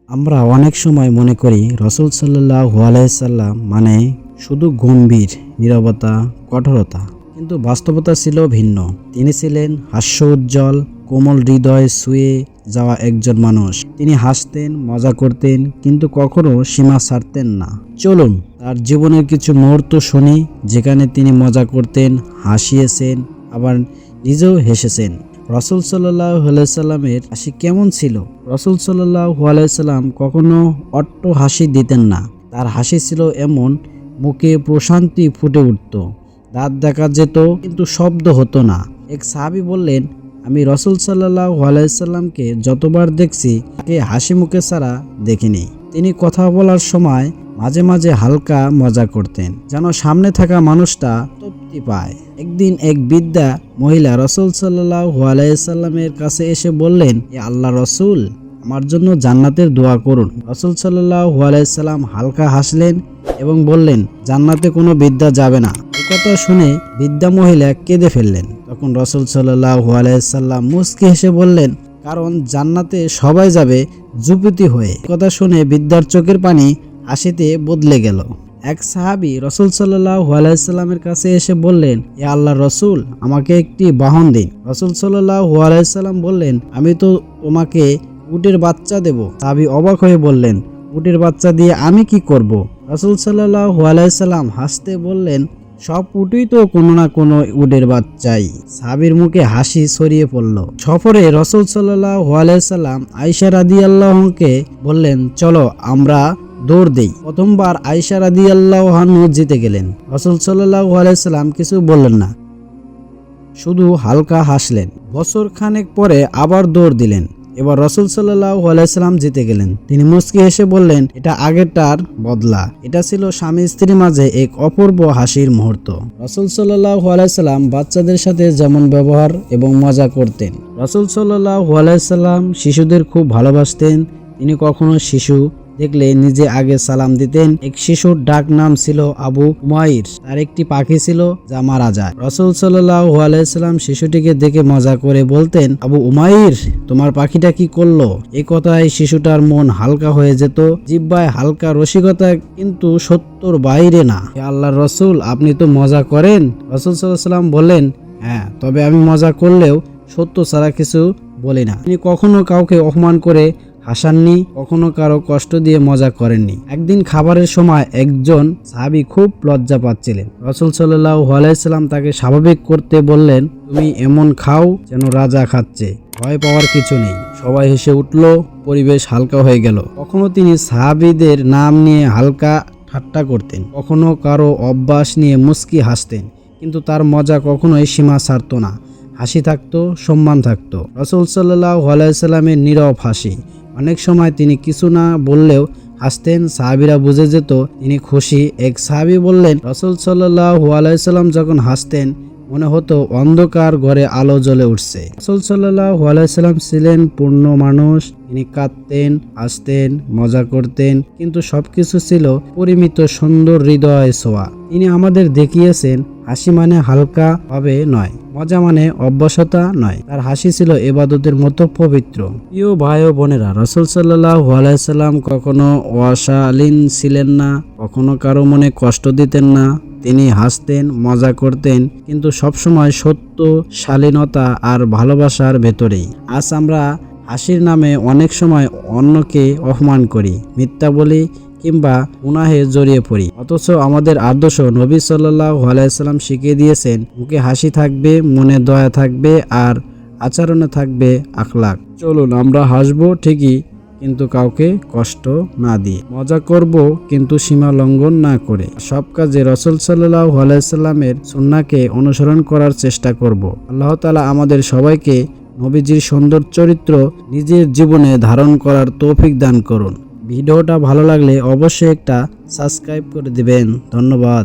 আমরা অনেক সময় মনে করি রাসূল সাল্লাল্লাহু আলাইহি সাল্লাম মানে শুধু গম্ভীর নীরবতা, কঠোরতা, কিন্তু বাস্তবতা ছিল ভিন্ন। তিনি ছিলেন হাস্য উজ্জ্বল, কোমল হৃদয় ছুঁয়ে যাওয়া একজন মানুষ। তিনি হাসতেন, মজা করতেন, কিন্তু কখনো সীমা ছাড়তেন না। চলুন তার জীবনের কিছু মুহূর্ত শুনি, যেখানে তিনি মজা করতেন, হাসিয়েছেন, আবার নিজেও হেসেছেন। রাসূল সাল্লাল্লাহু আলাইহি সাল্লামের হাসি কেমন ছিল? রাসূল সাল্লাল্লাহু আলাইহি সাল্লাম কখনো অট্ট হাসি দিতেন না। তার হাসি ছিল এমন, মুখে প্রশান্তি ফুটে উঠত, দাঁত দেখা যেত কিন্তু শব্দ হতো না। এক সাহাবী বললেন, আমি রাসূল সাল্লাল্লাহু আলাইহি সাল্লামকে যতবার দেখছি তাকে হাসি মুখে ছাড়া দেখিনি। তিনি কথা বলার সময় মাঝে মাঝে হালকা মজা করতেন, যেন সামনে থাকা মানুষটা তৃপ্তি পায়। একদিন এক বৃদ্ধা মহিলা রাসূল সাল্লাল্লাহু আলাইহি সাল্লামের কাছে এসে বললেন, এ আল্লাহর রাসূল, আমার জন্য জান্নাতের দোয়া করুন। রাসূল সাল্লাল্লাহু আলাইহি সাল্লাম হালকা হাসলেন এবং বললেন, জান্নাতে কোনো বৃদ্ধা যাবে না। এই কথা শুনে বৃদ্ধা মহিলা কেঁদে ফেললেন। তখন রাসূল সাল্লাল্লাহু আলাইহি সাল্লাম মুস্কি হেসে বললেন, কারণ জান্নাতে সবাই যাবে যুবতী হয়ে। কথা শুনে বৃদ্ধার চোখের পানি হাসিতে বদলে গেল। এক সাহাবী রাসূল সাল্লাল্লাহু আলাইহি সাল্লামের কাছে এসে বললেন, এ আল্লাহর রাসূল, আমাকে একটি বাহন দিন। রাসূল সাল্লাল্লাহু আলাইহি সাল্লাম বললেন, আমি তো তোমাকে উটের বাচ্চা দেব। সাহাবী অবাক হয়ে বললেন, উটের বাচ্চা দিয়ে আমি কি করব? রাসূল সাল্লাল্লাহু আলাইহি সাল্লাম হাসতে বললেন, সব উটই তো কোনো না কোনো উটের বাচ্চাই। সাহাবীর মুখে হাসি ছড়িয়ে পড়ল। সফরে রাসূল সাল্লাল্লাহু আলাইহি সাল্লাম আয়েশা রাদিয়াল্লাহুকে বললেন, চলো আমরা দৌড় দেই। প্রথমবার আয়েশা রাদিয়াল্লাহু আনহা জিতে গেলেন। রাসূল সাল্লাল্লাহু আলাইহি সাল্লাম কিছু বললেন না, শুধু হালকা হাসলেন। বছর খানেক পরে আবার দৌড় দিলেন। এবার রাসূল সাল্লাল্লাহু আলাইহি সাল্লাম জিতে গেলেন। তিনি মুস্কি হেসে বললেন, এটা আগেরটার বদলা। এটা ছিল স্বামী স্ত্রীর মাঝে এক অপূর্ব হাসির মুহূর্ত। রাসূল সাল্লাল্লাহু আলাইহি সাল্লাম বাচ্চাদের সাথে যেমন ব্যবহার এবং মজা করতেন। রাসূল সাল্লাল্লাহু আলাইহি সাল্লাম শিশুদের খুব ভালোবাসতেন। তিনি কখনো শিশু দেখলে নিজে আগে সালাম দিতেন। এক শিশুর ডাক নাম ছিল আবু উমাইর। তার একটি পাখি ছিল যা মারা যায়। রাসূল সাল্লাল্লাহু আলাইহি সাল্লাম শিশুটিকে দেখে মজা করে বলতেন, আবু উমাইর, তোমার পাখিটা কি করলো? এই কথায় শিশুটার মন হালকা হয়ে যেত। জিহ্বায় হালকা রসিকতা, কিন্তু সত্যর বাইরে না। হে আল্লাহর রাসূল, আপনি তো মজা করেন। রাসূল সাল্লাল্লাহু আলাইহি সাল্লাম বললেন, হ্যাঁ, তবে আমি মজা করলেও সত্য ছাড়া কিছু বলি না। তিনি কখনো কাউকে অপমান করে হাসাননি, কখনো কারো কষ্ট দিয়ে মজা করেননি। একদিন খাবারের সময় একজন সাহাবী খুব লজ্জা পাচ্ছিলেন। রাসূল সাল্লাল্লাহু আলাইহি সাল্লাম তাকে স্বাভাবিক করতে বললেন, তুমি এমন খাও যেন রাজা খাচ্ছে, ভয় পাওয়ার কিছু নেই। সবাই হেসে উঠল, পরিবেশ হালকা হয়ে গেল। কখনো তিনি সাহাবীদের নাম নিয়ে হালকা ঠাট্টা করতেন, কখনো কারো অভ্যাস নিয়ে মুস্কি হাসতেন, কিন্তু তার মজা কখনোই সীমা ছাড়ত না। হাসি থাকতো, সম্মান থাকতো। রাসূল সাল্লাল্লাহু আলাইহি সাল্লামের নীরব হাসি। অনেক সময় তিনি কিছু না বললেও হাসতেন, সাহাবীরা বুঝে যেত তিনি খুশি। এক সাহাবী বললেন, রাসূল সাল্লাল্লাহু আলাইহি সাল্লাম যখন হাসতেন মনে হতো অন্ধকার ঘরে আলো জ্বলে উঠছে। রাসূল সাল্লাল্লাহু আলাইহি সাল্লাম ছিলেন পূর্ণ মানুষ। তিনি কাঁদতেন, হাসতেন, মজা করতেন, কিন্তু সবকিছু ছিল পরিমিত, সুন্দর হৃদয় ছোঁয়া। তিনি আমাদের দেখিয়েছেন হাসি মানে হালকা ভাবে নয়, মজা মানে অভ্যাসতা নয়। তার হাসি ছিল ইবাদতের মতো পবিত্র। প্রিয় ভাই ও বোনেরা, রাসূল সাল্লাল্লাহু আলাইহি সাল্লাম কখনো অশালীন ছিলেন না, কখনো কারো মনে কষ্ট দিতেন না। তিনি হাসতেন, মজা করতেন, কিন্তু সবসময় সত্য, শালীনতা আর ভালোবাসার ভেতরেই। আজ আমরা হাসির নামে অনেক সময় অন্যকে অপমান করি, মিথ্যা বলি কিংবা গুনাহে জড়িয়ে পড়ি। অথচ আমাদের আদর্শ নবী সাল্লাল্লাহু আলাইহি সাল্লাম শিখিয়ে দিয়েছেন, মুখে হাসি থাকবে, মনে দয়া থাকবে, আর আচরণে থাকবে আখলাক। চলুন আমরা হাসবো ঠিকই, কিন্তু কাউকে কষ্ট না দিয়ে। মজা করব, কিন্তু সীমা লঙ্ঘন না করে। সব কাজে রাসূল সাল্লাল্লাহু আলাইহি সাল্লামের সুন্নাহকে অনুসরণ করার চেষ্টা করব। আল্লাহ তাআলা আমাদের সবাইকে নবীজির সুন্দর চরিত্র নিজের জীবনে ধারণ করার তৌফিক দান করুন। ভিডিওটা ভালো লাগলে অবশ্যই একটা সাবস্ক্রাইব করে দিবেন। ধন্যবাদ।